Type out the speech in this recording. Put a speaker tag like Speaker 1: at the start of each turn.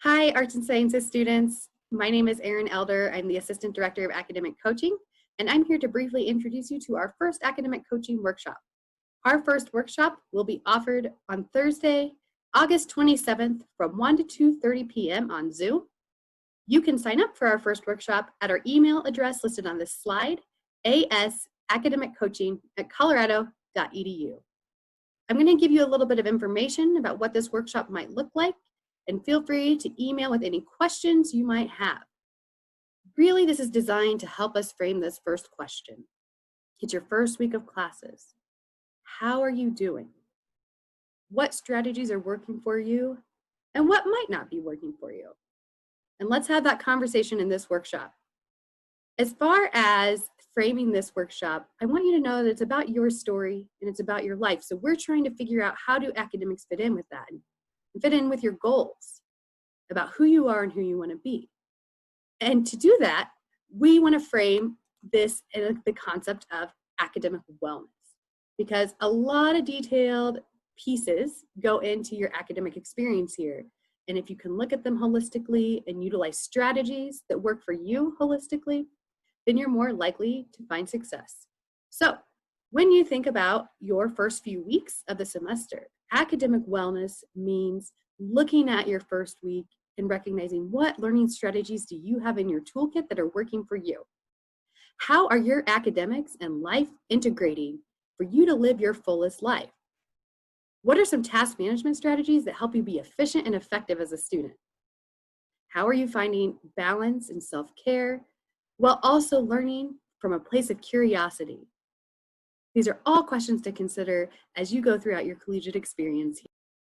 Speaker 1: Hi, Arts and Sciences students. My name is Eryn Elder. I'm the Assistant Director of Academic Coaching, and I'm here to briefly introduce you to our first academic coaching workshop. Our first workshop will be offered on Thursday, August 27th from 1 to 2:30 p.m. on Zoom. You can sign up for our first workshop at our email address listed on this slide, asacademiccoaching@colorado.edu. I'm going to give you a little bit of information about what this workshop might look like, and feel free to email with any questions you might have. Really, this is designed to help us frame this first question. It's your first week of classes. How are you doing? What strategies are working for you, and what might not be working for you? And let's have that conversation in this workshop. As far as framing this workshop, I want you to know that it's about your story and it's about your life. So we're trying to figure out, how do academics fit in with that and fit in with your goals about who you are and who you want to be. And to do that, we want to frame this in the concept of academic wellness, because a lot of detailed pieces go into your academic experience here. And if you can look at them holistically and utilize strategies that work for you holistically, then you're more likely to find success. So when you think about your first few weeks of the semester, academic wellness means looking at your first week and recognizing, what learning strategies do you have in your toolkit that are working for you? How are your academics and life integrating for you to live your fullest life? What are some task management strategies that help you be efficient and effective as a student? How are you finding balance and self-care while also learning from a place of curiosity? These are all questions to consider as you go throughout your collegiate experience.